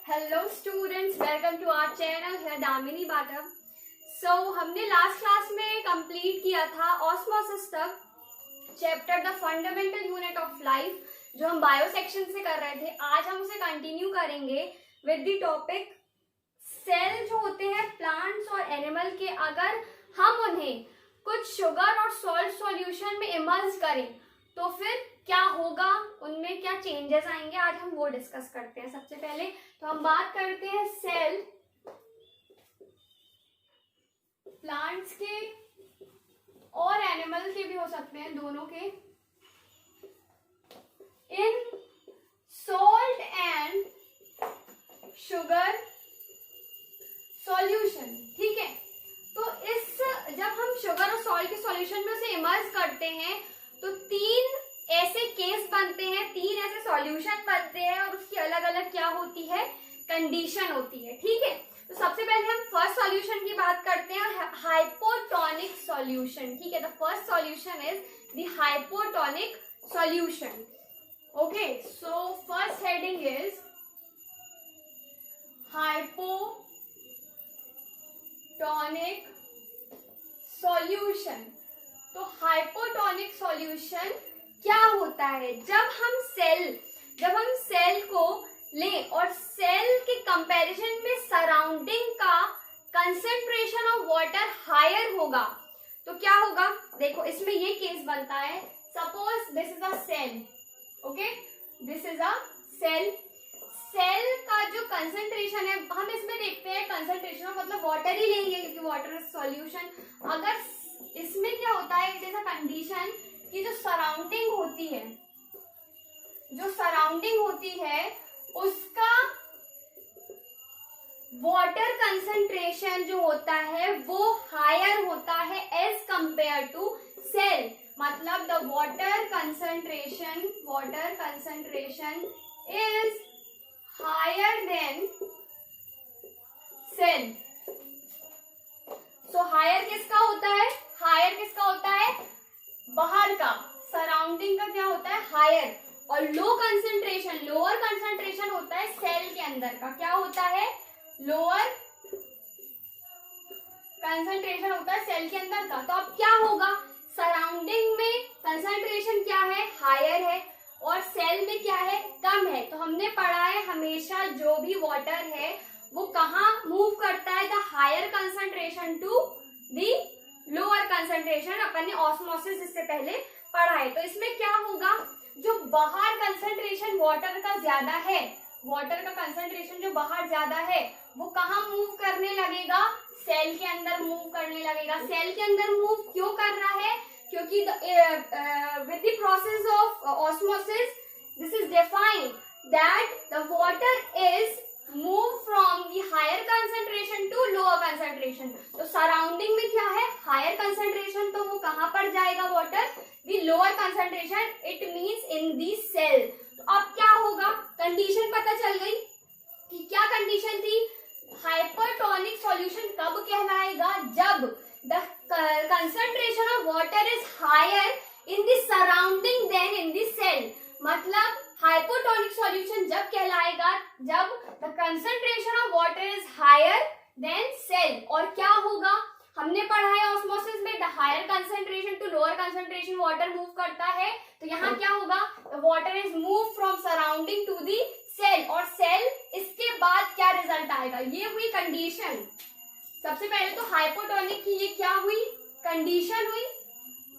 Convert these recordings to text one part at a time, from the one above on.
Hello students, welcome to our channel है Damini bottom. सो हमने last class में कंप्लीट किया था ऑस्मोसिस तक chapter the fundamental unit of life, जो हम बायो सेक्शन से कर रहे थे। आज हम उसे कंटिन्यू करेंगे विद द टॉपिक सेल जो होते हैं प्लांट्स और एनिमल के। अगर हम उन्हें कुछ शुगर और सॉल्ट सॉल्यूशन में इमर्ज करें तो फिर क्या होगा, उनमें क्या चेंजेस आएंगे, आज हम वो डिस्कस करते हैं। सबसे पहले तो हम बात करते हैं सेल प्लांट्स के और एनिमल के भी हो सकते हैं, दोनों के। इन सॉल्ट एंड शुगर सॉल्यूशन, ठीक है। तो इस जब हम शुगर और सॉल्ट के सॉल्यूशन में उसे इमर्ज करते हैं तो तीन ऐसे केस बनते हैं, तीन ऐसे सॉल्यूशन बनते हैं और उसकी अलग अलग क्या होती है, कंडीशन होती है, ठीक है। तो सबसे पहले हम फर्स्ट सॉल्यूशन की बात करते हैं, हाइपोटोनिक सॉल्यूशन, ठीक है। The first solution is the hypotonic solution. Okay, so first heading is hypotonic solution. तो हाइपोटोनिक सॉल्यूशन क्या होता है? जब हम सेल को लें और सेल के कंपैरिजन में सराउंडिंग का कंसेंट्रेशन ऑफ वाटर हायर होगा तो क्या होगा। देखो, इसमें ये केस बनता है, suppose this is a cell, okay, this is a cell. Cell का जो कंसेंट्रेशन है, हम इसमें देखते हैं कंसेंट्रेशन मतलब वाटर ही लेंगे क्योंकि वाटर इज सॉल्यूशन। अगर इसमें क्या होता है, इट इज अ कंडीशन कि जो सराउंडिंग होती है उसका वाटर कंसंट्रेशन जो होता है वो हायर होता है एज कंपेयर टू सेल। मतलब the water concentration is higher than cell. So higher किसका होता है, बाहर का, सराउंडिंग का क्या होता है, हायर। और लोअर कंसंट्रेशन होता है सेल के अंदर का। क्या होता है, लोअर कंसंट्रेशन होता है सेल के अंदर का। तो अब क्या होगा, सराउंडिंग में कंसंट्रेशन क्या है, हायर है, और सेल में क्या है, कम है। तो हमने पढ़ा है हमेशा जो भी वाटर है वो कहाँ मूव करता है, the higher concentration to the lower concentration. अपन ने ऑस्मोसिस इससे पहले पढ़ा है। तो इसमें क्या होगा, जो बाहर कंसंट्रेशन वाटर का ज्यादा है, वाटर का कंसंट्रेशन जो बाहर ज्यादा है वो कहाँ मूव करने लगेगा, सेल के अंदर मूव करने लगेगा। सेल के अंदर मूव क्यों कर रहा है, क्योंकि with the process of osmosis this is defined that the water is moved from the higher concentration to lower concentration। तो सराउंडिंग में क्या है, हायर कंसंट्रेशन, तो वो कहाँ पर जाएगा water, the lower concentration, it means in the cell। तो अब क्या होगा, कंडीशन पता चल गई कि क्या कंडीशन थी, हाइपरटोनिक सॉल्यूशन कब कहलाएगा, जब the concentration of water is higher in the surrounding than in the cell। मतलब हाइपोटोनिक सॉल्यूशन जब कहलाएगा जब the concentration of water is higher than cell। और क्या होगा, हमने पढ़ा है ऑस्मोसिस में the higher concentration to lower concentration water move करता है। तो यहाँ क्या होगा, the water is move from surrounding to the cell, और सेल इसके बाद क्या रिजल्ट आएगा, ये हुई कंडीशन। सबसे पहले तो हाइपोटोनिक की ये क्या हुई, कंडीशन हुई।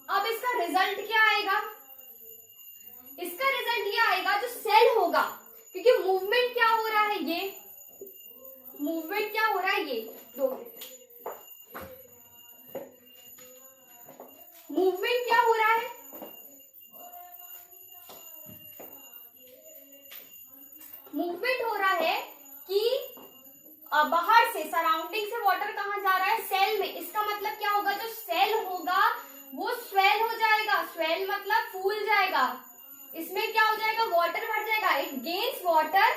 अब इसका रिजल्ट क्या आएगा, इसका रिजल्ट ये आएगा जो सेल होगा, क्योंकि मूवमेंट क्या हो रहा है, ये मूवमेंट क्या हो रहा है, ये मूवमेंट क्या हो रहा है, मूवमेंट हो रहा है कि बाहर से सराउंडिंग से वाटर कहाँ जा रहा है, सेल में। इसका मतलब क्या होगा, जो सेल होगा वो स्वेल हो जाएगा, स्वेल मतलब फूल जाएगा। इसमें क्या हो जाएगा, वाटर भर जाएगा, इट गेन्स वाटर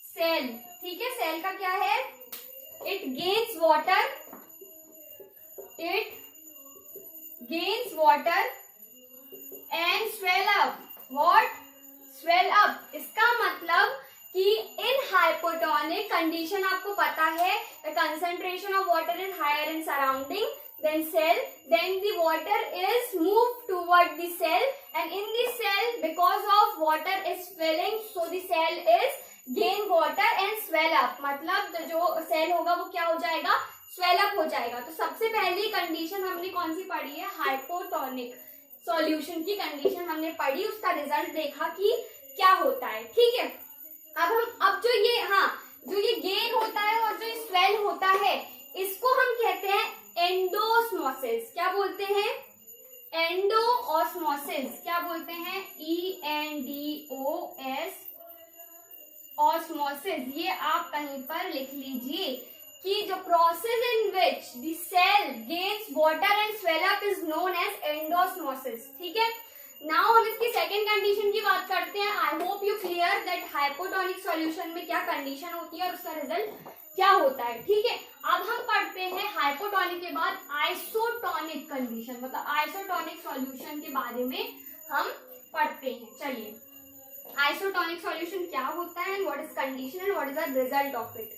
सेल, ठीक है। सेल का क्या है, it gains water and swell up. What, swell up. इसका मतलब कि इन हाइपोटोनिक कंडीशन आपको पता है the concentration of water is higher in surrounding than cell, then the water is move toward the cell and in the cell because of water is filling so the cell is gain water and swell up, मतलब जो cell होगा वो क्या हो जाएगा, swell up हो जाएगा। तो सबसे पहली कंडीशन हमने कौन सी पढ़ी है, हाइपोटोनिक सॉल्यूशन की कंडीशन हमने पढ़ी, उसका रिजल्ट देखा कि क्या होता है। ठीक है, अब जो ये गेन होता है और जो स्वेल होता है इसको हम कहते हैं एंडोस्मोसिस। क्या बोलते हैं, एंडोऑस्मोसिस। क्या बोलते हैं, ENDOS ऑस्मोसिस। ये आप कहीं पर लिख लीजिए कि जो process in which the cell gains water and swell up is known as endosmosis. ठीक है, नाउ हम इसकी सेकेंड कंडीशन की बात करते हैं। I hope you clear that hypotonic solution में क्या कंडीशन होती है और उसका रिजल्ट क्या होता है। ठीक है, अब हम पढ़ते हैं हाइपोटोनिक के बाद आइसोटोनिक कंडीशन, मतलब आइसोटोनिक सॉल्यूशन के बारे में हम पढ़ते हैं। चलिए, आइसोटोनिक सॉल्यूशन क्या होता है and what is condition and what is the result of it.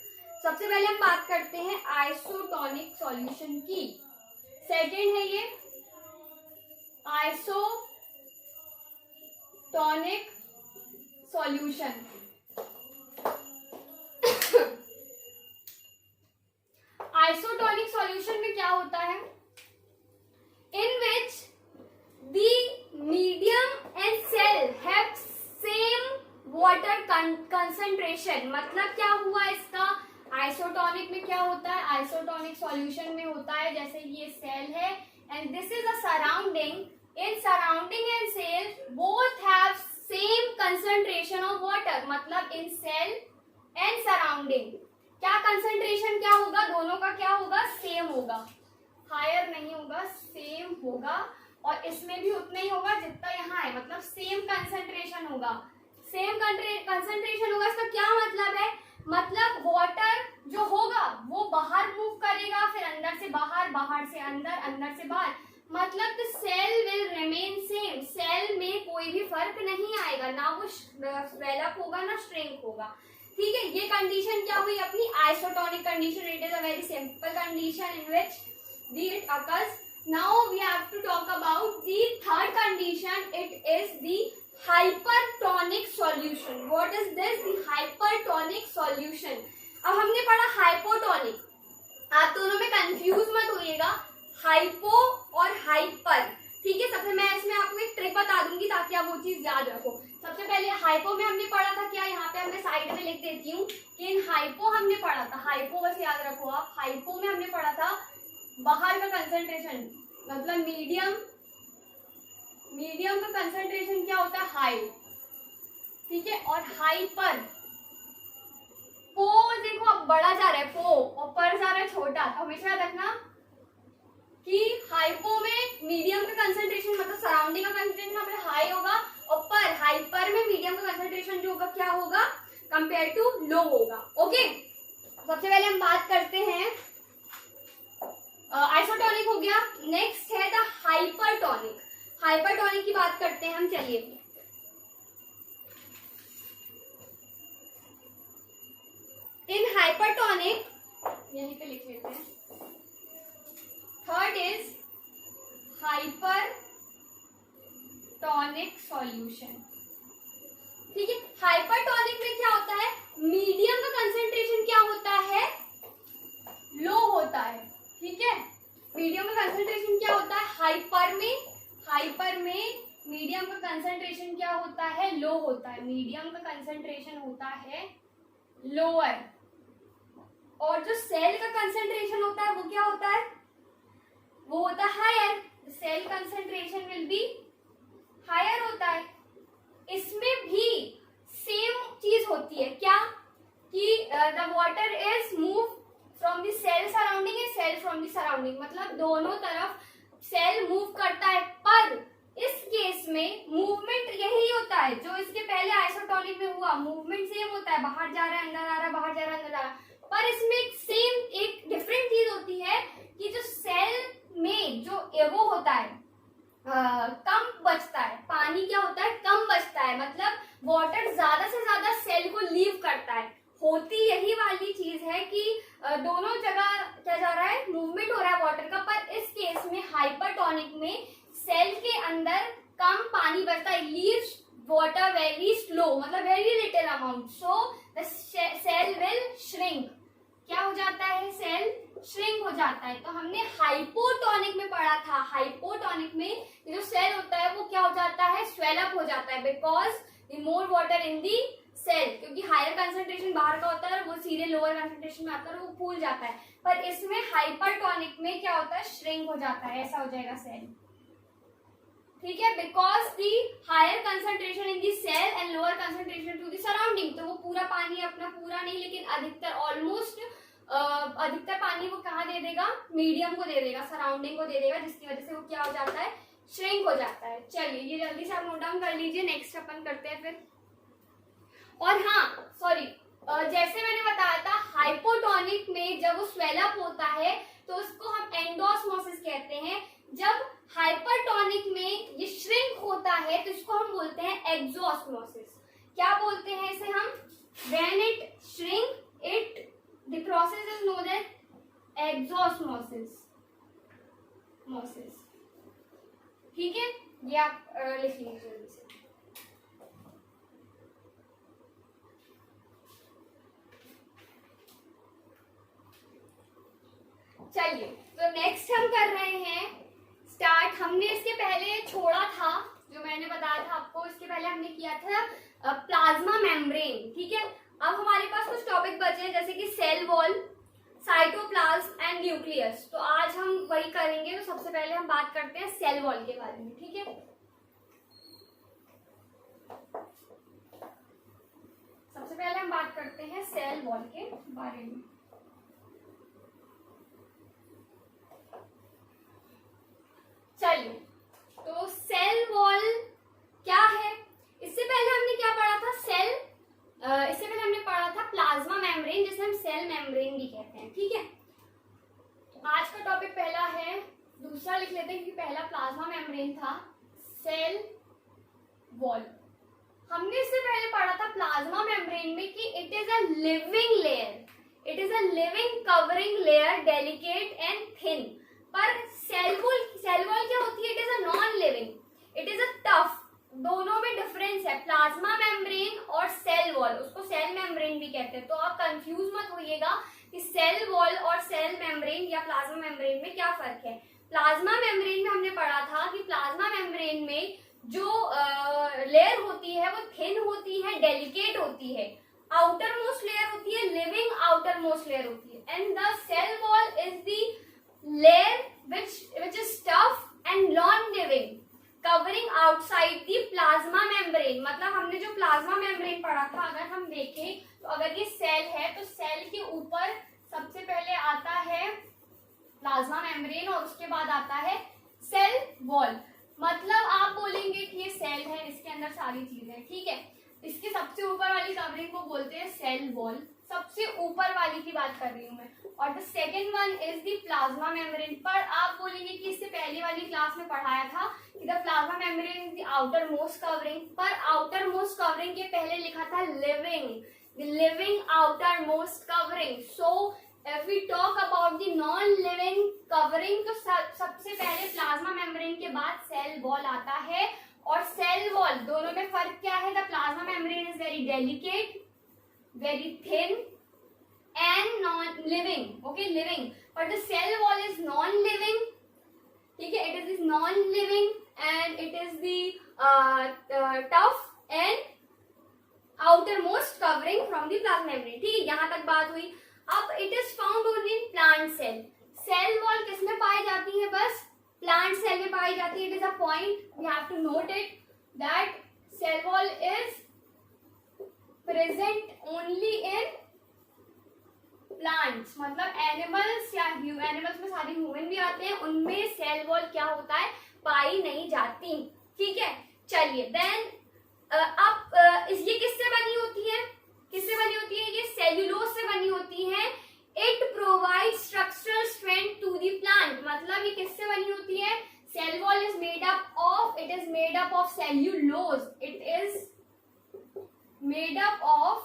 सबसे पहले हम बात करते हैं आइसोटोनिक सॉल्यूशन की। सेकेंड है ये आइसोटोनिक सॉल्यूशन। आइसोटोनिक सॉल्यूशन में क्या होता है, in which the medium and cell have same water concentration. मतलब क्या हुआ इसका, आइसोटोनिक में क्या होता है, आइसोटोनिक सॉल्यूशन में होता है जैसे ये सेल है and this is a surrounding, in surrounding and cell both have same concentration of water. मतलब इन सेल एंड सराउंडिंग क्या कंसंट्रेशन क्या होगा, दोनों का क्या होगा, सेम होगा, हायर नहीं होगा, सेम होगा। और इसमें भी उतना ही होगा जितना यहाँ है, मतलब सेम कंसंट्रेशन होगा, सेम कंसंट्रेशन होगा। इसका क्या मतलब है, मतलब वाटर जो होगा वो बाहर मूव करेगा, फिर अंदर से बाहर, बाहर से अंदर, अंदर से बाहर, मतलब the cell will remain same. Cell में कोई भी फर्क नहीं आएगा, ना वो स्वेल अप होगा ना श्रिंक होगा। ठीक है, ये कंडीशन क्या हुई अपनी isotonic condition. It is a very simple condition in which it occurs. Now we have to talk about the third condition. It is the hypertonic solution. What is this? The hypertonic solution. अब हमने पढ़ा hypotonic, आप दोनों में confuse मत होइएगा, hypo और hyper. ठीक है, सबसे मैं इसमें आपको एक ट्रिक बता दूंगी ताकि आप वो चीज याद रखो। सबसे पहले हाइपो में हमने पढ़ा था क्या, यहाँ पे हमने साइड में लिख देती हूँ कि इन हाइपो हमने पढ़ा था, हाइपो बस याद रखो आप, हाइपो में हमने पढ़ा था बाहर का कंसंट्रेशन, मतलब मीडियम का कंसंट्रेशन क्या होता है, हाई। ठीक है, और हाइपर, पो देखो अब बड़ा जा रहा है पो और पर जा रहा है छोटा, तो हमेशा याद रखना कि हाइपो में मीडियम का कंसंट्रेशन मतलब सराउंडिंग का कंसंट्रेशन हमारे हाई होगा, और पर हाइपर में मीडियम का कंसंट्रेशन जो होगा क्या होगा, कंपेयर टू लो होगा। ओके, सबसे पहले हम बात करते हैं आइसोटोनिक हो गया, नेक्स्ट है द हाइपरटोनिक। हाइपरटोनिक की बात करते हैं हम, चलिए। इन हाइपरटोनिक यहीं पे लिख लेते हैं, थर्ड इज हाइपरटोनिक सॉल्यूशन। ठीक है, हाइपरटोनिक में क्या होता है, मीडियम का कंसंट्रेशन क्या होता है, लो होता है। ठीक है, मीडियम का कंसंट्रेशन क्या होता है, हाइपर में मीडियम का कंसंट्रेशन क्या होता है, लो होता है, मीडियम का कंसंट्रेशन होता है लोअर, और जो सेल का कंसंट्रेशन होता है वो क्या होता है, वो होता है higher. Cell concentration will be higher होता है। इसमें भी सेम चीज होती है क्या, कि the water is move from the cell surrounding and cell from the surrounding, मतलब दोनों तरफ सेल मूव करता है, पर इस केस में मूवमेंट यही होता है जो इसके पहले आइसोटोनिक में हुआ, मूवमेंट सेम होता है, बाहर जा रहा है अंदर आ रहा है, बाहर जा रहा है अंदर आ रहा है। पर इसमें एक डिफरेंट चीज होती है कि जो सेल में जो वो होता है कम बचता है, पानी क्या होता है, कम बचता है, मतलब वाटर ज्यादा से ज्यादा सेल को लीव करता है। होती यही वाली चीज है कि दोनों जगह क्या जा रहा है, मूवमेंट हो रहा है वाटर का, पर इस केस में हाइपरटोनिक में सेल के अंदर कम पानी बचता है, लीव्स वाटर वेरी स्लो, मतलब very little amount, so the cell will shrink. क्या हो जाता है, सेल श्रिंक हो जाता है। तो हमने हाइपोटोनिक में पढ़ा था, हाइपोटोनिक में जो सेल होता है वो क्या हो जाता है, स्वेल अप हो जाता है, because the more water in the cell, क्योंकि हायर कंसंट्रेशन बाहर का होता है और वो सीधे लोअर कंसंट्रेशन में आता है और वो फूल जाता है। पर इसमें हाइपरटोनिक में क्या होता है, श्रिंक हो जाता है, ऐसा हो जाएगा सेल, ठीक है, because the higher concentration in the cell and lower concentration to the surrounding. तो वो पूरा पानी अपना पूरा नहीं, लेकिन अधिकतर ऑलमोस्ट अधिकतर पानी वो कहाँ दे देगा, मीडियम को दे देगा, सराउंडिंग को दे देगा, जिसकी वजह से वो क्या हो जाता है, श्रिंक हो जाता है। चलिए ये जल्दी से आप नोट डाउन कर लीजिए, नेक्स्ट अपन करते हैं फिर। और हाँ सॉरी, जैसे मैंने बताया था हाइपोटोनिक में जब वो स्वेल अप होता है तो उसको हम एंडोस्मोसिस कहते हैं। जब हाइपरटोनिक में ये श्रिंक होता है तो इसको हम बोलते हैं एक्सोस्मोसिस। क्या बोलते हैं इसे हम, when it shrink it the process is known as exosmosis, ठीक है, ये आप लिख लीजिए जल्दी से। चलिए तो नेक्स्ट हम कर रहे हैं स्टार्ट। हमने इसके पहले छोड़ा था, जो मैंने बताया था आपको, इसके पहले हमने किया था प्लाज्मा मेम्ब्रेन, ठीक है। अब हमारे पास कुछ टॉपिक बचे हैं जैसे कि cell wall, cytoplasm and nucleus. तो आज हम वही करेंगे। तो सबसे पहले हम बात करते हैं सेल वॉल के बारे में, ठीक है। सबसे पहले हम बात करते हैं सेल वॉल के बारे में। चलिए तो सेल वॉल क्या है, इससे पहले हमने क्या पढ़ा था, इससे पहले हमने पढ़ा था प्लाज्मा मेम्ब्रेन, जिसे हम सेल मेम्ब्रेन भी कहते हैं, ठीक है। तो आज का टॉपिक पहला है, दूसरा लिख लेते हैं क्योंकि पहला प्लाज्मा मेम्ब्रेन था, सेल वॉल। हमने इससे पहले पढ़ा था प्लाज्मा मेम्ब्रेन में कि it is a living layer, it is a living covering layer, delicate and thin. पर सेल वॉल क्या होती है, it is a non living, it is a tough. दोनों में डिफरेंस है, प्लाज्मा मेम्ब्रेन और सेल वॉल, उसको सेल मेम्ब्रेन भी कहते हैं। तो आप कंफ्यूज मत होइएगा कि सेल वॉल और सेल मेम्ब्रेन या प्लाज्मा मेम्ब्रेन में क्या फर्क है। प्लाज्मा मेम्ब्रेन में हमने पढ़ा था कि प्लाज्मा मेम्ब्रेन में जो लेयर होती है वो थिन होती है, डेलिकेट होती है, आउटर मोस्ट लेयर होती है, लिविंग आउटर मोस्ट लेयर होती है, and the cell wall is the layer which is tough and non-living covering outside the plasma membrane। मतलब हमने जो प्लाज्मा मेम्ब्रेन पढ़ा था, अगर हम देखें तो अगर ये सेल है तो सेल के ऊपर सबसे पहले आता है प्लाज्मा मेम्ब्रेन और उसके बाद आता है सेल वॉल। मतलब आप बोलेंगे कि ये सेल है, इसके अंदर सारी चीजें, ठीक है। इसके सबसे ऊपर वाली कवरिंग को बोलते हैं सेल वॉल, सबसे ऊपर वाली की बात कर रही हूँ मैं। और the second one is the plasma membrane. पर आप बोलेंगे कि इससे पहले वाली क्लास में पढ़ाया था कि the plasma membrane is the outer most covering, पर आउटर मोस्ट कवरिंग के पहले लिखा था living, the living outer most covering. So if we talk about the non living covering, तो सबसे पहले प्लाज्मा मेम्ब्रेन के बाद सेल वॉल आता है। और सेल वॉल दोनों में फर्क क्या है, the plasma membrane is very delicate, very thin and non-living, okay, living, but the cell wall is non-living, ठीक है, it is non-living and it is the tough and outermost covering from the plasma membrane, ठीक है, यहाँ तक बात हुई। अब it is found only in plant cell। cell wall किस में पाई जाती है, बस plant cell में पाई जाती है। it is a point, we have to note it that cell wall is present only in plants, मतलब एनिमल्स या एनिमल्स में सारे ह्यूमन भी आते हैं, उनमें सेल वॉल क्या होता है, पाई नहीं जाती, ठीक है। चलिए देन अब ये किससे बनी होती है, किससे बनी होती है, ये सेल्यूलोज से बनी होती है। It provide structural strength to the plant, मतलब ये किससे बनी होती है, cell wall is made up of, it is made up of cellulose, it is made up of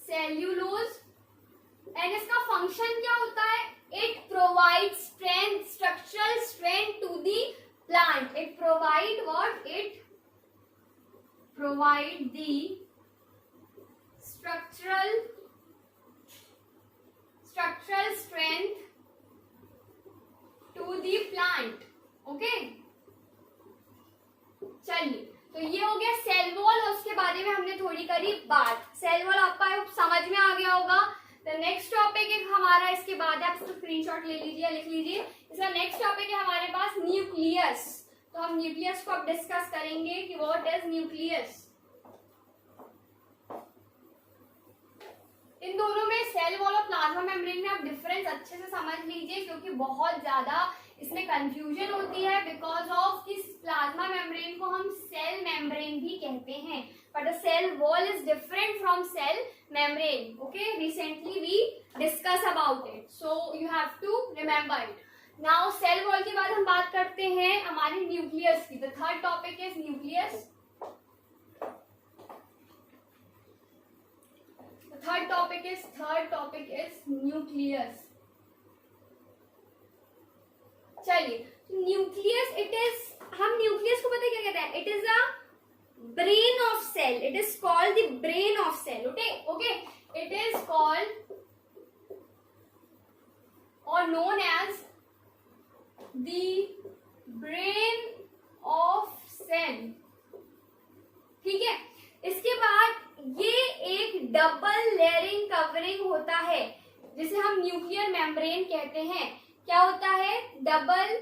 cellulose, and इसका फंक्शन क्या होता है? It provide strength, structural strength to the plant. It provide what? It provide the structural strength to the plant. Okay, चलिए, तो ये हो गया cell wall और उसके बारे में हमने थोड़ी करी बात. सेल वॉल आपको समझ में आ गया होगा. द नेक्स्ट टॉपिक है हमारा, इसके बाद आप इसको स्क्रीनशॉट ले लीजिए, लिख लीजिए. इसका नेक्स्ट टॉपिक है हमारे पास न्यूक्लियस. तो हम न्यूक्लियस को अब डिस्कस करेंगे कि व्हाट इज न्यूक्लियस. इन दोनों में सेल वॉल और प्लाज्मा मेम्ब्रेन में आप डिफरेंस अच्छे से समझ लीजिए, क्योंकि बहुत ज्यादा इसमें कंफ्यूजन होती है. बिकॉज ऑफ इस प्लाज्मा मेम्ब्रेन को हम सेल मेम्ब्रेन भी कहते हैं, but the cell wall is different from cell membrane. Okay, recently we discuss about it, so you have to remember it. Now cell wall के बाद हम बात करते हैं हमारे न्यूक्लियस की. The third topic is nucleus. Third topic is nucleus. चलिए, nucleus it is, हम न्यूक्लियस को पता क्या कहते हैं? It is a brain of cell. It is called the brain of cell. Okay, it is called और known as the brain of cell. ठीक है, इसके बाद ये एक डबल लेयरिंग कवरिंग होता है जिसे हम न्यूक्लियर मेम्ब्रेन कहते हैं. क्या होता है? Double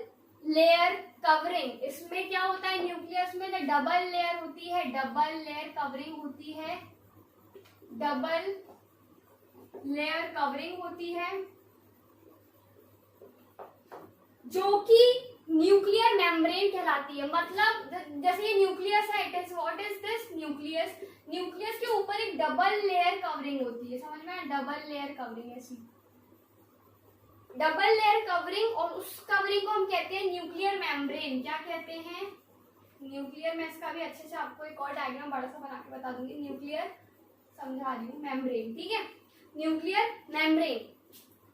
layer covering. इसमें क्या होता है? न्यूक्लियस में डबल लेयर होती है, डबल लेयर कवरिंग होती है, डबल लेयर कवरिंग होती है, जो कि न्यूक्लियर मेम्ब्रेन कहलाती है. मतलब जैसे ये न्यूक्लियस है, it is what is this? Nucleus. Nucleus के ऊपर एक डबल लेयर कवरिंग होती है. समझ में आया? डबल लेयर कवरिंग ऐसी डबल लेयर कवरिंग, और उस कवरिंग को हम कहते हैं न्यूक्लियर मेम्ब्रेन. क्या कहते हैं? न्यूक्लियर. मैं इसका भी अच्छे से आपको एक और डायग्राम बड़ा सा बना के बता दूंगी. न्यूक्लियर समझा रही हूँ, मेम्ब्रेन. ठीक है, nuclear membrane.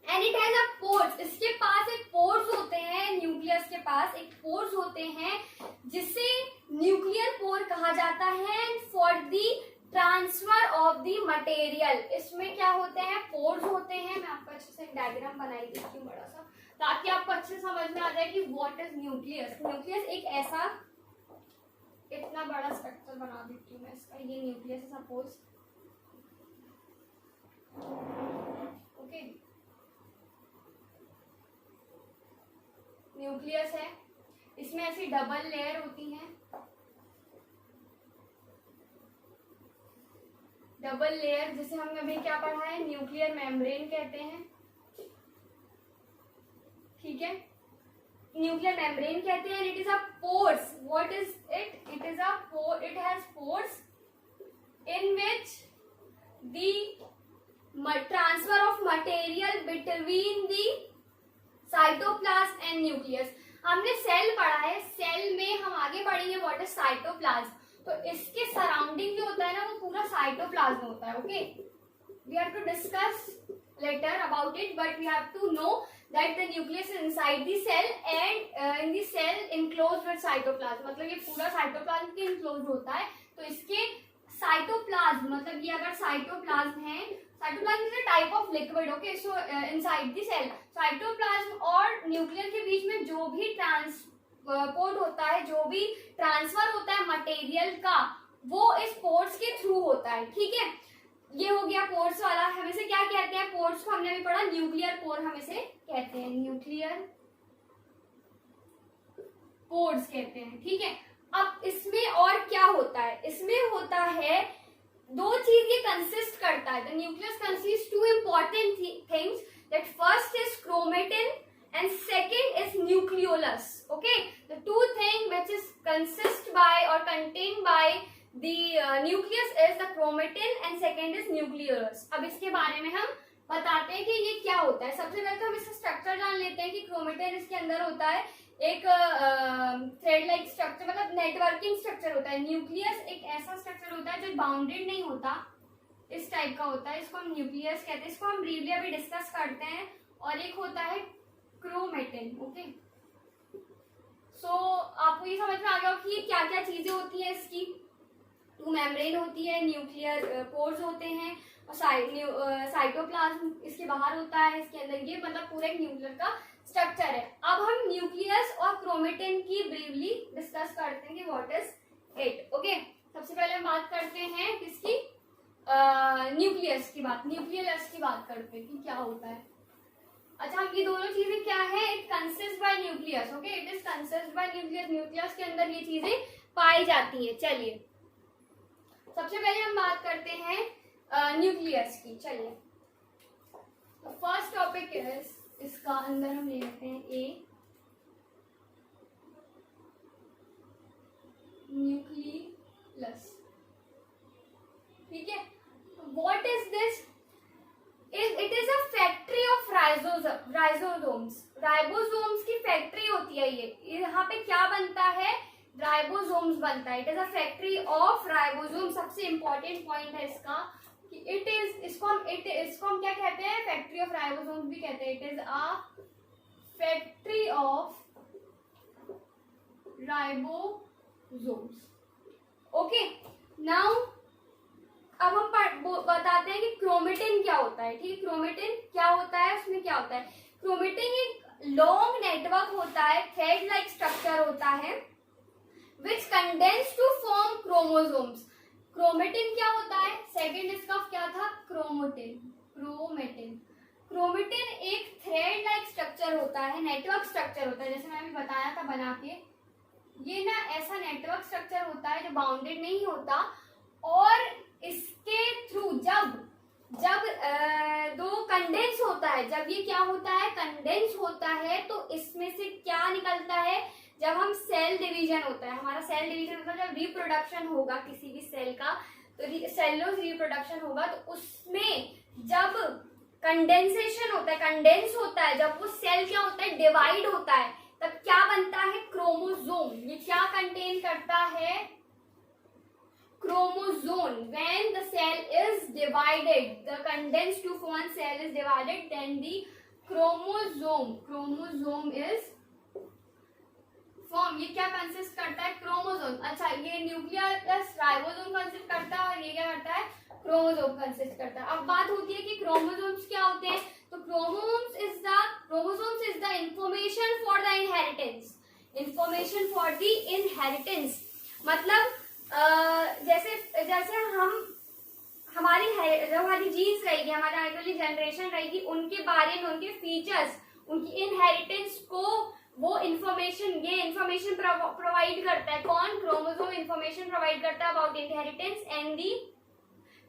And it has a pores. इसके पास एक पोर्स होते हैं. न्यूक्लियस के पास एक पोर्स होते हैं जिसे न्यूक्लियर पोर कहा जाता है. For the transfer of the material. इसमें क्या होते हैं? पोर्स होते हैं. मैं आपको अच्छे से एक डायग्राम बनाई देती हूँ बड़ा सा, ताकि आपको अच्छे से समझ में आ जाए कि व्हाट इज न्यूक्लियस. न्यूक्लियस एक ऐसा इतना बड़ा स्ट्रक्चर बना देती हूँ मैं इसका. ये न्यूक्लियस है सपोज. ओके, न्यूक्लियस है. इसमें ऐसी डबल लेयर होती हैं. डबल लेयर जिसे हमने अभी क्या पढ़ा है? न्यूक्लियर मेम्ब्रेन कहते हैं. ठीक है, न्यूक्लियर मेम्ब्रेन कहते हैं. It is a pores. What is it? It is a pore. It has pores in which the transfer of material between the cytoplasm and nucleus. हमने सेल पढ़ा है. सेल में हम आगे पढ़ेंगे व्हाट इज साइटोप्लाज्म. तो इसके सराउंडिंग जो होता है ना, वो पूरा साइटोप्लाज्म होता है. Okay, we have to discuss later about it, but we have to know that the nucleus is inside the cell and in the cell enclosed with cytoplasm. मतलब ये पूरा साइटोप्लाज्म के इनक्लोज्ड होता है. तो इसके साइटोप्लाज्म, मतलब ये अगर साइटोप्लाज्म है, cytoplasm is a type of liquid. Okay, so inside the cell cytoplasm और न्यूक्लियर के बीच में जो भी ट्रांसपोर्ट होता है, जो भी ट्रांसफर होता है मटेरियल का, वो इस पोर्स के थ्रू होता है. ठीक है, ये हो गया पोर्स वाला. हम इसे क्या कहते हैं? पोर्स को हमने भी पढ़ा, न्यूक्लियर पोर हम इसे कहते हैं. न्यूक्लियर पोर्स कहते हैं. ठीक है, अब इसमें और क्या होता है? इसमें होता है दो चीज ये कंसिस्ट करता है. The nucleus consist to important things. That first is chromatin and second is nucleolus. Okay, the two thing which is consist by or contained by the nucleus is the chromatin and second is nucleolus. अब इसके बारे में हम बताते हैं कि ये क्या होता है. सबसे पहले तो हम इसका स्ट्रक्चर जान लेते हैं कि क्रोमेटिन इसके अंदर होता है एक थ्रेड लाइक स्ट्रक्चर, मतलब नेटवर्किंग स्ट्रक्चर होता है. न्यूक्लियस एक ऐसा स्ट्रक्चर होता है जो बाउंडेड नहीं होता. इस टाइप का होता है, इसको हम न्यूक्लियस कहते हैं, इसको हम ब्रीफली अभी डिस्कस करते हैं। और एक होता है क्रोमेटिन। ओके, सो आपको ये समझ में आ गया कि क्या क्या चीजें होती है इसकी। टू मेम्ब्रेन होती है, न्यूक्लियर पोर्स होते हैं, और साइटोप्लाज्म इसके बाहर होता है, इसके अंदर ये मतलब पूरा एक न्यूक्लियर का स्ट्रक्चर है। अब हम न्यूक्लियस और क्रोमेटिन की ब्रीफली डिस्कस करते हैं कि व्हाट इज इट। ओके, सबसे पहले हम बात करते हैं किसकी, न्यूक्लियस की बात करते हैं कि क्या होता है। अच्छा, ये दोनों चीजें क्या है, it consist by nucleus. Okay, it is consist by nucleus, nucleus के अंदर ये चीजें पाई जाती है। चलिए सबसे पहले हम बात करते हैं न्यूक्लियस की। चलिए, फर्स्ट टॉपिक इज, इसका अंदर हम ले लेते हैं ए, न्यूक्लियस। ठीक है, what is this? It is a factory of ribosomes. Ribosomes की फैक्ट्री होती है ये। यहाँ पे क्या बनता है, राइबोसोम्स बनता है। It is a factory of ribosome. सबसे इंपॉर्टेंट पॉइंट है इसका कि इट इज, इसको हम क्या कहते हैं, फैक्ट्री ऑफ राइबोसोम्स भी कहते हैं। It is a factory of ribosomes. Okay, now अब हम बताते हैं कि क्रोमेटिन क्या होता है। ठीक है, क्रोमेटिन क्या होता है, उसमें क्या होता है। क्रोमेटिन एक लॉन्ग नेटवर्क होता है, थ्रेड लाइक स्ट्रक्चर होता है, which condense to form chromosomes. Chromatin क्या होता है, सेकेंड इसका क्या था, क्रोमेटिन। क्रोमेटिन एक थ्रेड लाइक स्ट्रक्चर होता है, नेटवर्क स्ट्रक्चर होता है, जैसे मैंने अभी बताया था बना के। ये ना ऐसा नेटवर्क स्ट्रक्चर होता है जो बाउंडेड नहीं होता, और इसके थ्रू जब दो कंडेंस होता है, जब ये क्या होता है, कंडेंस होता है, तो इसमें से क्या निकलता है, जब हम सेल डिवीजन होता है, हमारा सेल डिवीजन मतलब जब रिप्रोडक्शन होगा किसी भी सेल का, तो सेलुलोज रिप्रोडक्शन होगा, तो उसमें जब कंडेंसेशन होता है, कंडेंस होता है, जब वो सेल क्या होता है, डिवाइड होता है, तब क्या बनता है, क्रोमोसोम। ये क्या कंटेन करता है, chromosome. When the cell is divided, the condensed to one cell is divided, then the chromosome is formed. ये क्या कंसिस्ट करता है, क्रोमोसोम। अच्छा, ये न्यूक्लियस राइबोसोम कंसिस्ट करता है, और ये क्या करता है, क्रोमोसोम कंसिस्ट करता है। अब बात होती है कि क्रोमोसोम्स क्या होते हैं, तो chromosomes is the information for the inheritance. Information for the inheritance मतलब जैसे हम हमारी जीन्स रहेगी, हमारी आने वाली जनरेशन रहेगी, उनके बारे में, उनके फीचर्स, उनकी इनहेरिटेंस को वो इंफॉर्मेशन, ये इंफॉर्मेशन प्रोवाइड करता है। कौन, क्रोमोसोम इंफॉर्मेशन प्रोवाइड करता है about inheritance and the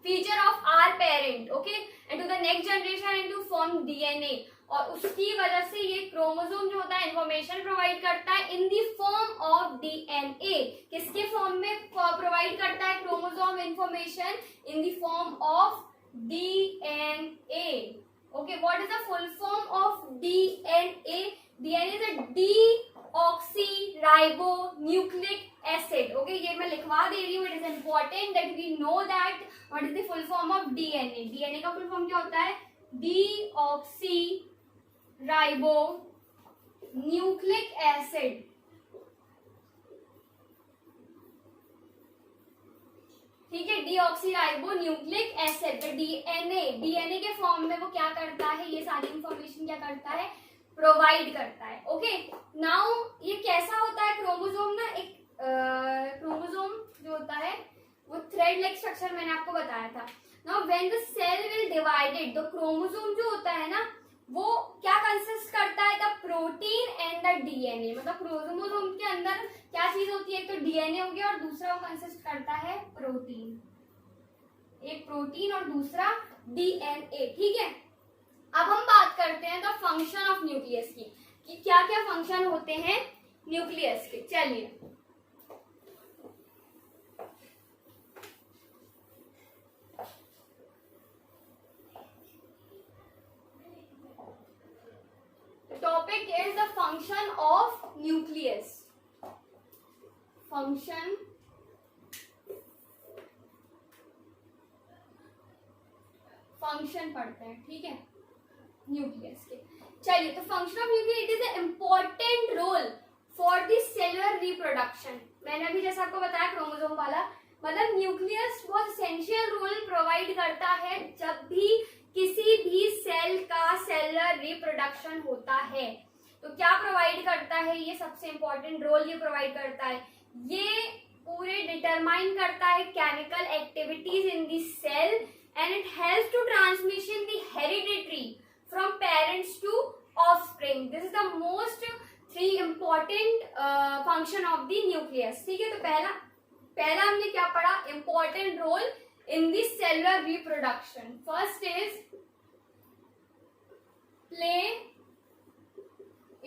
feature of our parent. Okay, and to the next generation and to form DNA. और उसकी वजह से ये क्रोमोसोम जो होता है इंफॉर्मेशन प्रोवाइड करता है in the form of DNA. किसके फॉर्म में प्रोवाइड करता है chromosome information, in the form of DNA. Okay, what is the full form of DNA? DNA is a deoxy nucleic acid. Okay, ये मैं लिखवा दे रही हूँ, it is important that we know that what is the full form of DNA. DNA का full form क्या होता है, डीऑक्सी न्यूक्लिक एसिड। ठीक है, न्यूक्लिक एसिड। डीएनए के फॉर्म में वो क्या करता है, ये सारी इंफॉर्मेशन क्या करता है, प्रोवाइड करता है। ओके, नाउ ये कैसा होता है क्रोमोसोम ना, एक क्रोमोसोम जो होता है वो थ्रेड लाइक स्ट्रक्चर मैंने आपको बताया था। Now when the cell will divided, द क्रोमोसोम जो होता है ना, वो क्या कंसिस्ट करता है, the protein and the DNA. मतलब क्रोमोसोम के अंदर क्या चीज होती है, एक तो डीएनए हो गया और दूसरा वो कंसिस्ट करता है प्रोटीन, एक प्रोटीन और दूसरा डीएनए। ठीक है, अब हम बात करते हैं द फंक्शन ऑफ न्यूक्लियस की, कि क्या क्या फंक्शन होते हैं न्यूक्लियस के। चलिए, topic is the function of nucleus. Function function पढ़ते हैं, ठीक है, न्यूक्लियस के। चलिए, तो function of nucleus, it is a important role for the cellular reproduction. मैंने अभी जैसा आपको बताया क्रोमोसोम वाला, मतलब न्यूक्लियस बहुत एसेंशियल रोल प्रोवाइड करता है जब भी किसी भी सेल का सेलुलर रिप्रोडक्शन होता है। तो क्या प्रोवाइड करता है, ये सबसे इंपॉर्टेंट रोल ये प्रोवाइड करता है, ये पूरे डिटरमाइन करता है chemical activities in the cell and it helps to transmission the hereditary from parents to offspring. This is the most 3 important function of the nucleus, ठीक है। तो पहला हमने क्या पढ़ा, important role in the cellular reproduction. First is play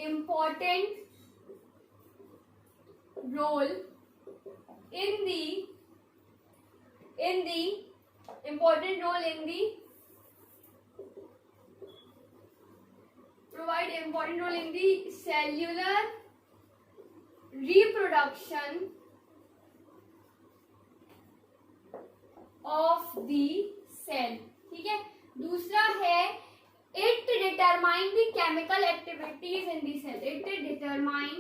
important role in the important role in the provide important role in the cellular reproduction of the cell, ठीक है। दूसरा है It determine the chemical activities in the cell. It determine,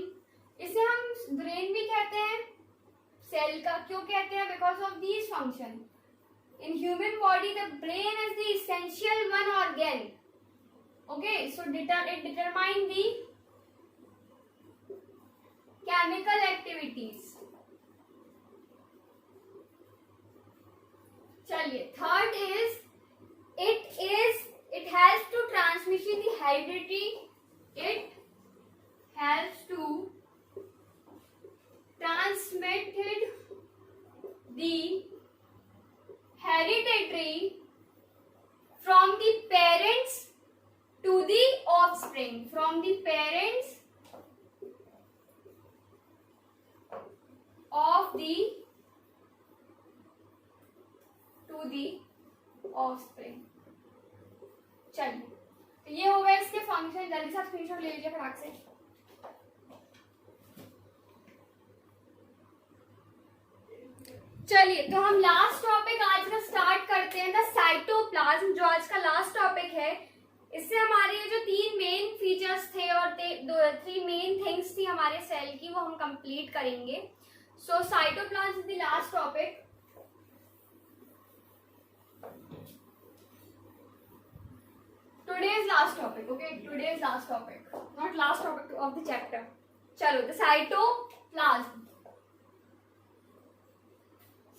इसे हम brain भी कहते हैं cell का। क्यों कहते हैं? Because of these function. In human body the brain is the essential one organ. Okay, so it determine the chemical activities. चलिए, third is it helps to transmission the heredity. It helps to transmitted the hereditary from the parents to the offspring. From the parents of the to the offspring. चलिए, तो ये हो गए इसके function. जल्दी से screenshot ले लीजिए फटाक से। चलिए, तो हम लास्ट टॉपिक आज का स्टार्ट करते हैं, द साइटोप्लाज्म, जो आज का लास्ट टॉपिक है। इससे हमारे जो 3 मेन फीचर्स थे और 3 मेन थिंग्स थी हमारे सेल की, वो हम कंप्लीट करेंगे। So cytoplasm is the last topic. Today's last topic, okay? Today's last topic, not last topic of the chapter. चलो, the cytoplasm.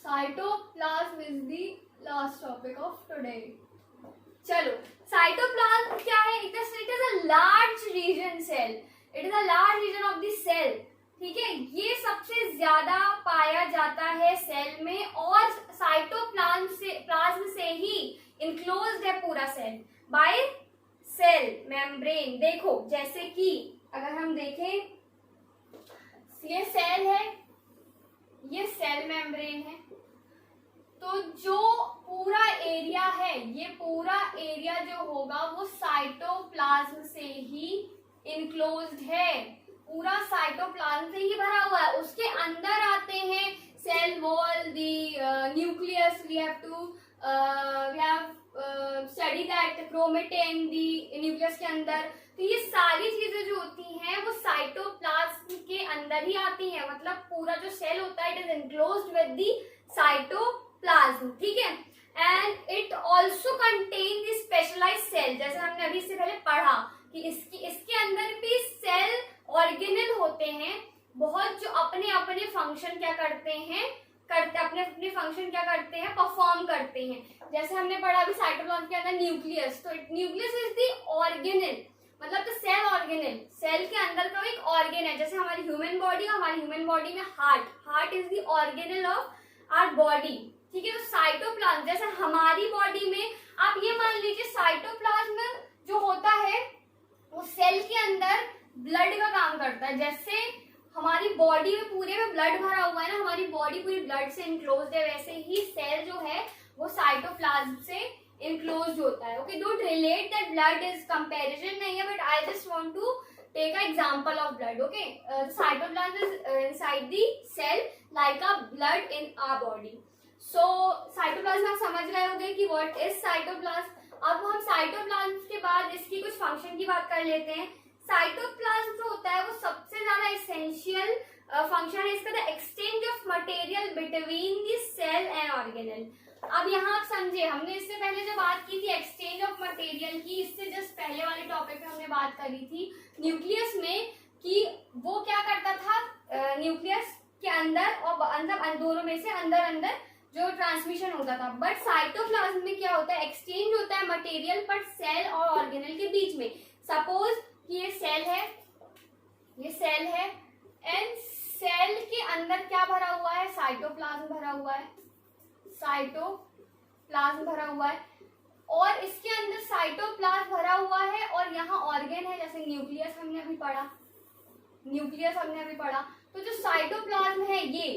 Cytoplasm is the last topic of today. चलो, cytoplasm क्या है? It is a large region cell. It is a large region of the cell. ठीक है, ये सबसे ज्यादा पाया जाता है सेल में और साइटोप्लाज्म से ही इनक्लोज्ड है पूरा सेल बाय सेल मेम्ब्रेन। देखो, जैसे कि अगर हम देखें, ये सेल है, ये सेल मेम्ब्रेन है, तो जो पूरा एरिया है, ये पूरा एरिया जो होगा वो साइटोप्लाज्म से ही इनक्लोज्ड है, पूरा साइटोप्लाज्म से ही भरा हुआ है। उसके अंदर आते हैं cell wall, the nucleus, we have study that chromatin the nucleus के अंदर। तो ये सारी चीजें जो होती हैं वो साइटोप्लाज्म के अंदर ही आती हैं, मतलब पूरा जो सेल होता है it is enclosed with the cytoplasm, ठीक है। And it also contain the specialised cell, जैसे हमने अभी इससे पहले पढ़ा कि इसके अंदर भी सेल ऑर्गेनल होते हैं बहुत, जो अपने अपने फंक्शन क्या करते हैं, अपने फंक्शन क्या करते हैं, परफॉर्म करते हैं। जैसे हमने पढ़ा अभी साइटोप्लाज्म के अंदर न्यूक्लियस, तो न्यूक्लियस इज द ऑर्गेनल, मतलब तो सेल ऑर्गेनल, सेल के अंदर का एक ऑर्गेन है। जैसे हमारी ह्यूमन बॉडी, हमारी ह्यूमन बॉडी में heart is the organelle of our body, ठीक है। तो साइटोप्लाज्म, जैसे हमारी बॉडी में आप ये मान लीजिए साइटोप्लाज्म जो होता है वो सेल के अंदर ब्लड का काम करता है। जैसे हमारी बॉडी में पूरे में ब्लड भरा हुआ है ना, हमारी बॉडी पूरी ब्लड से इनक्लोज्ड है, वैसे ही सेल जो है वो साइटोप्लाज्म से इनक्लोज्ड होता है। Okay, don't relate that blood is comparison नहीं है, but I just want to take a example of blood. Okay, cytoplasm is inside the cell like a blood in our body. So cytoplasm आप समझ रहे होंगे कि what is cytoplasm. अब हम cytoplasm के बाद इसकी कुछ फंक्शन की बात कर लेते हैं। साइटोप्लाज्म जो होता है वो सबसे ज्यादा एसेंशियल फंक्शन है इसका, the exchange of material between the cell and organelle. अब यहाँ आप समझे, हमने इससे पहले जो बात की थी एक्सचेंज ऑफ मटेरियल की, इससे जस्ट पहले वाले टॉपिक पे हमने बात करी थी न्यूक्लियस में कि वो क्या करता था, न्यूक्लियस के अंदर और अंदर, दोनों में से अंदर अंदर जो ट्रांसमिशन होता था। बट साइटोप्लाज्म में क्या होता है, एक्सचेंज होता है मटेरियल पर सेल और ऑर्गेनेल के बीच में। सपोज कि ये सेल है, ये सेल है एंड सेल के अंदर क्या भरा हुआ है, साइटोप्लाज्म भरा हुआ है, साइटोप्लाज्म भरा हुआ है और इसके अंदर साइटोप्लाज्म भरा हुआ है और यहाँ ऑर्गेन है, जैसे न्यूक्लियस हमने अभी पढ़ा, न्यूक्लियस हमने अभी पढ़ा। तो जो साइटोप्लाज्म है ये,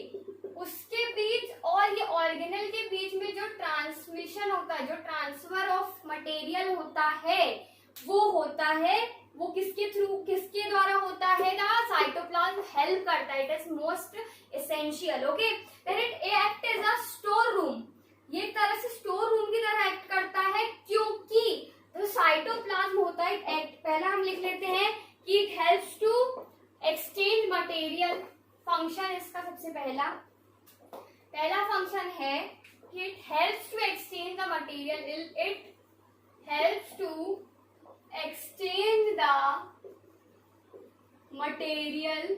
उसके बीच और ये ऑर्गेनेल के बीच में जो ट्रांसमिशन होता है, जो ट्रांसफर ऑफ मटेरियल होता है, वो होता है, वो किसके थ्रू, किसके द्वारा होता है, ना साइटोप्लाज्म हेल्प करता है। It is most essential. Okay, then it act as a store room. ये एक तरह से स्टोर रूम की तरह एक्ट करता है, क्योंकि जो साइटोप्लाज्म होता है एक्ट, पहला हम लिख लेते हैं कि it helps to exchange material. Function इसका सबसे पहला फंक्शन है कि it helps to exchange the material, it helps to exchange the material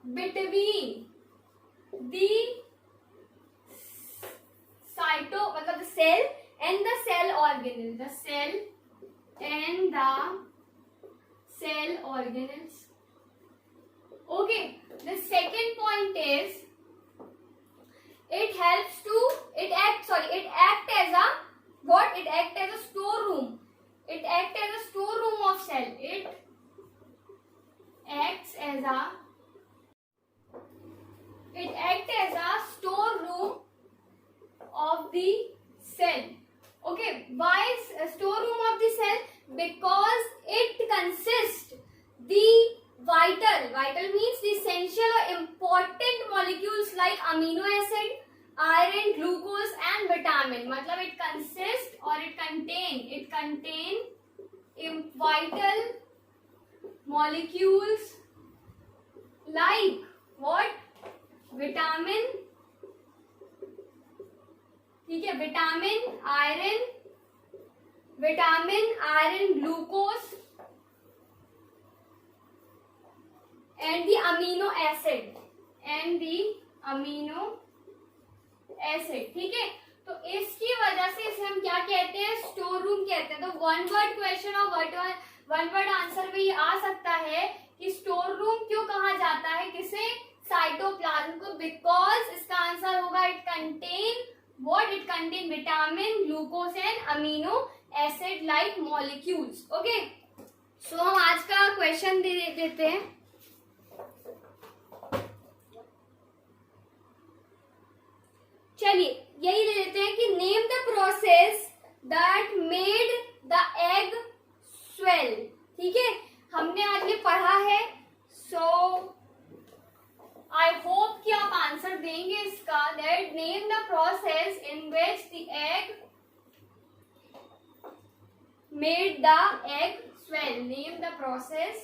between the cyto मतलब the cell and the cell organelle, the cell and the cell organelles. Okay, the second point is it helps to it act as a what, it act as a storeroom. It acts as a storeroom of cell. It acts as a storeroom of the cell. Okay, why is a storeroom of the cell? Because it consists the vital means the essential or important molecules like amino acid, iron, glucose and vitamin. मतलब it consists or it contain vital molecules like what, vitamin, ठीक है, vitamin, iron, glucose and the amino acid, ठीक है। तो इसकी वजह से इसे हम क्या कहते हैं, स्टोर रूम कहते हैं। तो वन वर्ड क्वेश्चन और वन वर्ड आंसर में ये आ सकता है कि स्टोर रूम क्यों कहा जाता है किसे, साइटोप्लाज्म को, बिकॉज इसका आंसर होगा it contain what, it contain vitamin, glucose and amino acid like molecules. Okay, so हम आज का क्वेश्चन दे देते हैं। चलिए यही ले लेते हैं कि name the process that made the egg swell. ठीक है, हमने आज ये पढ़ा है, सो आई होप कि आप आंसर देंगे इसका। That name the process in which the egg made the egg swell. Name the process.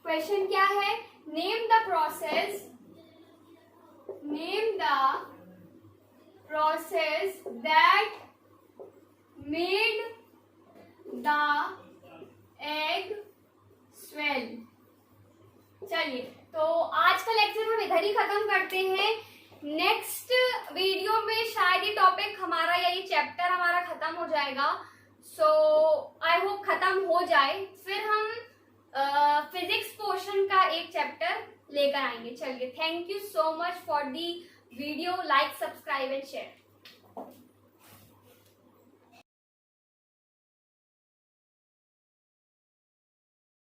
Question क्या है, name the process that made the egg swell। चलिए, तो आज का लेक्चर हम इधर ही खत्म करते हैं। नेक्स्ट वीडियो में शायद ये टॉपिक हमारा या ये चैप्टर हमारा खत्म हो जाएगा। सो आई होप खत्म हो जाए, फिर हम फिजिक्स पोर्शन का एक चैप्टर लेकर आएंगे। चलिए, thank you so much for the video, like, subscribe and share.